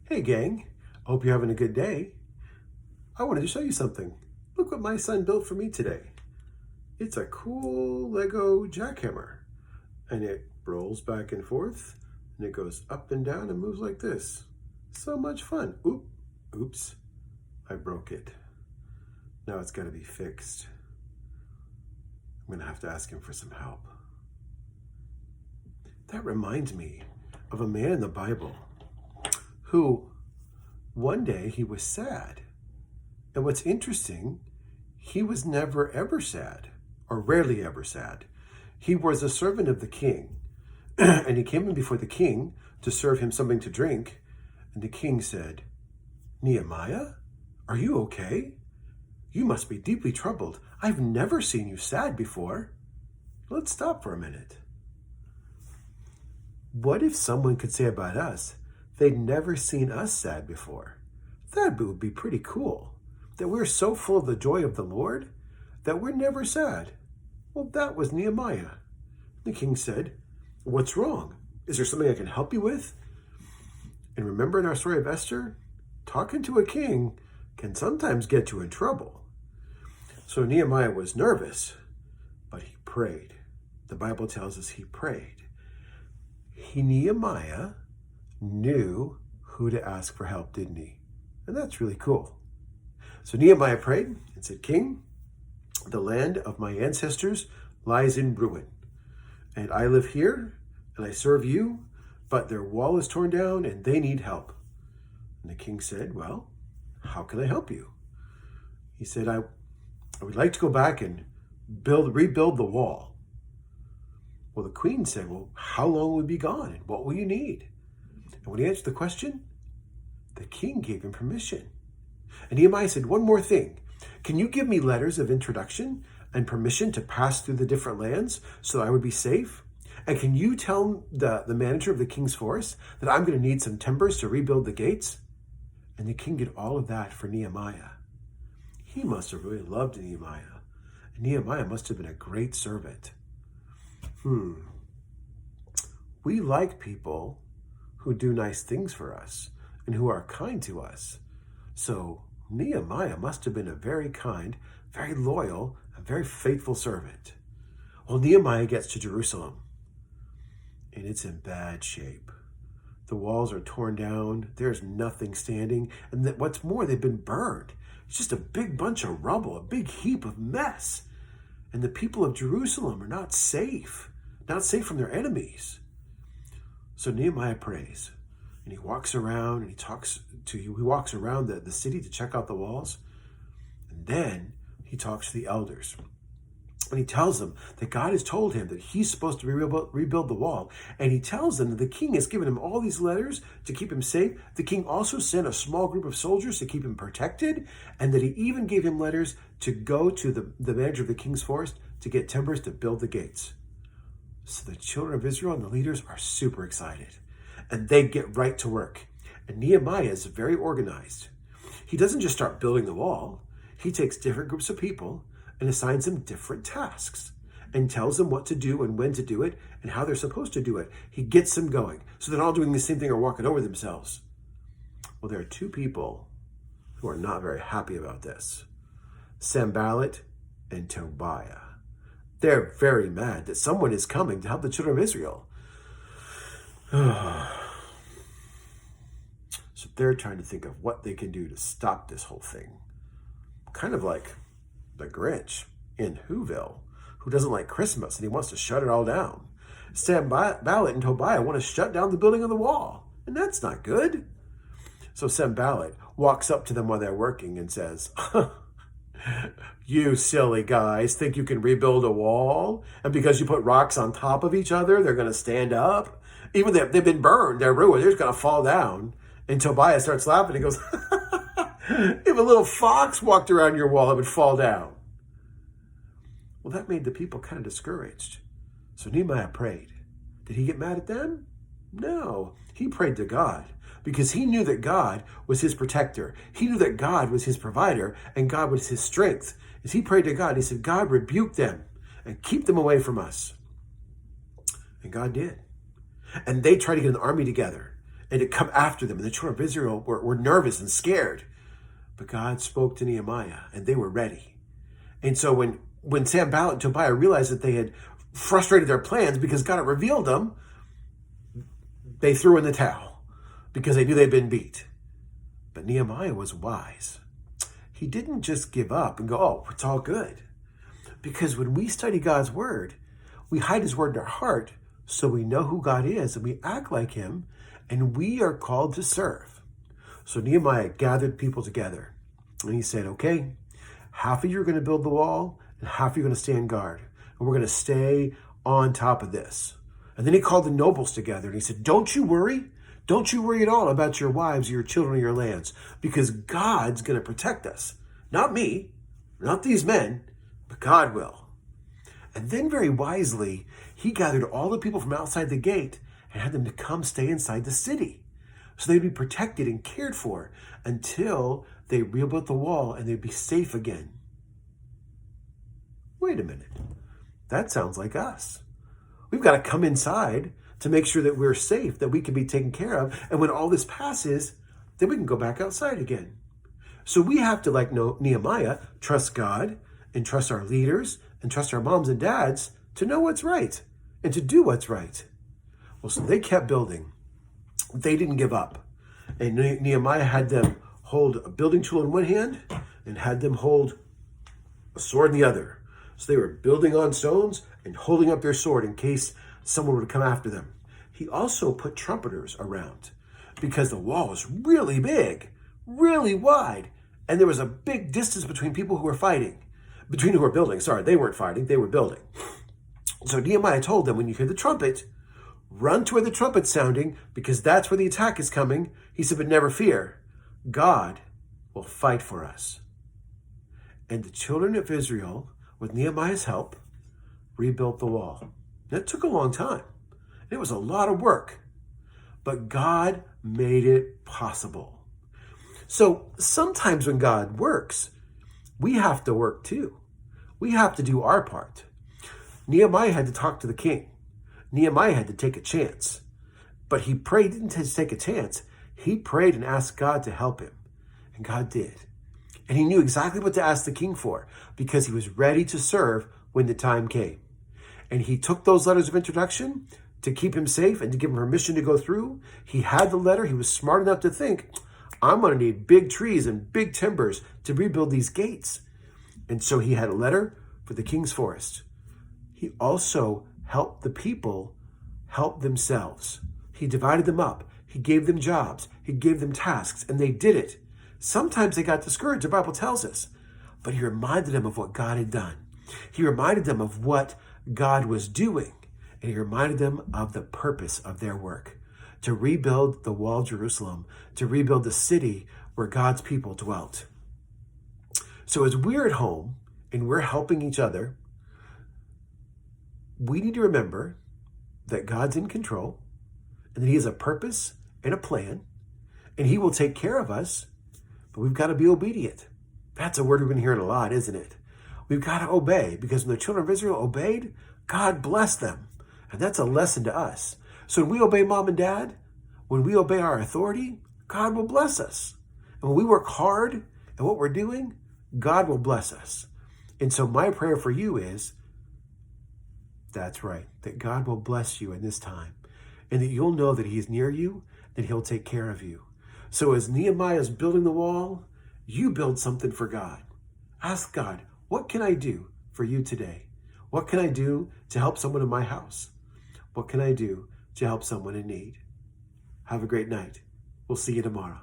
Hey gang, I hope you're having a good day. I wanted to show you something. Look what my son built for me today. It's a cool Lego jackhammer, and it rolls back and forth, and it goes up and down and moves like this. So much fun. Oops, I broke it. Now it's got to be fixed. I'm gonna have to ask him for some help. That reminds me of a man in the Bible who one day he was sad. And what's interesting, he was never ever sad, or rarely ever sad. He was a servant of the king, and he came in before the king to serve him something to drink. And the king said, "Nehemiah, are you okay? You must be deeply troubled. I've never seen you sad before. Let's stop for a minute." What if someone could say about us, they'd never seen us sad before? That would be pretty cool. That we're so full of the joy of the Lord that we're never sad. Well, that was Nehemiah. The king said, "What's wrong? Is there something I can help you with?" And remember in our story of Esther, talking to a king can sometimes get you in trouble. So Nehemiah was nervous, but he prayed. The Bible tells us he prayed. Nehemiah knew who to ask for help, didn't he? And that's really cool. So Nehemiah prayed and said, "King, the land of my ancestors lies in ruin, and I live here and I serve you, but their wall is torn down and they need help." And the king said, "Well, how can I help you?" He said, I would like to go back and rebuild the wall." Well, the queen said, "Well, how long will we be gone and what will you need?" And when he answered the question, the king gave him permission. And Nehemiah said, "One more thing. Can you give me letters of introduction and permission to pass through the different lands so that I would be safe? And can you tell the manager of the king's force that I'm going to need some timbers to rebuild the gates?" And the king did all of that for Nehemiah. He must have really loved Nehemiah. And Nehemiah must have been a great servant. We like people who do nice things for us and who are kind to us. So Nehemiah must have been a very kind, very loyal, and very faithful servant. Well, Nehemiah gets to Jerusalem, and it's in bad shape. The walls are torn down. There's nothing standing. And what's more, they've been burned. It's just a big bunch of rubble, a big heap of mess. And the people of Jerusalem are not safe from their enemies. So Nehemiah prays, and he walks around and he walks around the city to check out the walls. And then he talks to the elders. And he tells them that God has told him that he's supposed to rebuild the wall. And he tells them that the king has given him all these letters to keep him safe. The king also sent a small group of soldiers to keep him protected. And that he even gave him letters to go to the manager of the king's forest to get timbers to build the gates. So the children of Israel and the leaders are super excited. And they get right to work. And Nehemiah is very organized. He doesn't just start building the wall. He takes different groups of people and assigns them different tasks and tells them what to do and when to do it and how they're supposed to do it. He gets them going. So they're all doing the same thing or walking over themselves. Well, there are two people who are not very happy about this. Sanballat and Tobiah. They're very mad that someone is coming to help the children of Israel. So they're trying to think of what they can do to stop this whole thing. Kind of like the Grinch in Whoville, who doesn't like Christmas and he wants to shut it all down. Sanballat and Tobiah want to shut down the building of the wall, and that's not good. So Sanballat walks up to them while they're working and says, "You silly guys think you can rebuild a wall? And because you put rocks on top of each other, they're going to stand up? Even if they've been burned, they're ruined, they're just going to fall down." And Tobiah starts laughing. He goes, "If a little fox walked around your wall, it would fall down." Well, that made the people kind of discouraged. So Nehemiah prayed. Did he get mad at them? No. He prayed to God because he knew that God was his protector. He knew that God was his provider and God was his strength. As he prayed to God, he said, "God, rebuke them and keep them away from us." And God did. And they tried to get an army together. and to come after them. And the children of Israel were nervous and scared. But God spoke to Nehemiah, and they were ready. And so when Sanballat and Tobiah realized that they had frustrated their plans because God had revealed them, they threw in the towel because they knew they'd been beat. But Nehemiah was wise. He didn't just give up and go, oh, it's all good. Because when we study God's word, we hide his word in our heart so we know who God is and we act like him, and we are called to serve. So Nehemiah gathered people together and he said, okay, half of you are going to build the wall and half of you are going to stand guard. And we're going to stay on top of this. And then he called the nobles together and he said, don't you worry. Don't you worry at all about your wives, your children, or your lands, because God's going to protect us. Not me, not these men, but God will. And then very wisely, he gathered all the people from outside the gate and had them to come stay inside the city. So they'd be protected and cared for until they rebuilt the wall and they'd be safe again. Wait a minute. That sounds like us. We've got to come inside to make sure that we're safe, that we can be taken care of. And when all this passes, then we can go back outside again. So we have to, like Nehemiah, trust God and trust our leaders and trust our moms and dads to know what's right and to do what's right. Well, so they kept building. They didn't give up. And Nehemiah had them hold a building tool in one hand and had them hold a sword in the other. So they were building on stones and holding up their sword in case someone would come after them. He also put trumpeters around because the wall was really big, really wide, and there was a big distance between people who were fighting, between who were building. Sorry, they weren't fighting, they were building. So Nehemiah told them, when you hear the trumpet, run to where the trumpet's sounding because that's where the attack is coming. He said, but never fear, God will fight for us. And the children of Israel, with Nehemiah's help, rebuilt the wall. That took a long time. It was a lot of work, but God made it possible. So sometimes when God works, we have to work too. We have to do our part. Nehemiah had to talk to the king. Nehemiah had to take a chance, but he prayed, didn't just take a chance. He prayed and asked God to help him, and God did. And he knew exactly what to ask the king for because he was ready to serve when the time came. And he took those letters of introduction to keep him safe and to give him permission to go through. He had the letter. He was smart enough to think, I'm going to need big trees and big timbers to rebuild these gates. And so he had a letter for the king's forest. He also helped the people help themselves. He divided them up. He gave them jobs. He gave them tasks, and they did it. Sometimes they got discouraged, the Bible tells us, but he reminded them of what God had done. He reminded them of what God was doing. And he reminded them of the purpose of their work, to rebuild the wall of Jerusalem, to rebuild the city where God's people dwelt. So as we're at home and we're helping each other, we need to remember that God's in control and that he has a purpose and a plan, and he will take care of us, but we've got to be obedient. That's a word we've been hearing a lot, isn't it? We've got to obey, because when the children of Israel obeyed, God blessed them. And that's a lesson to us. So when we obey mom and dad, when we obey our authority, God will bless us. And when we work hard at what we're doing, God will bless us. And so my prayer for you is, that's right, that God will bless you in this time. And that you'll know that he's near you, that he'll take care of you. So as Nehemiah is building the wall, you build something for God. Ask God, what can I do for you today? What can I do to help someone in my house? What can I do to help someone in need? Have a great night. We'll see you tomorrow.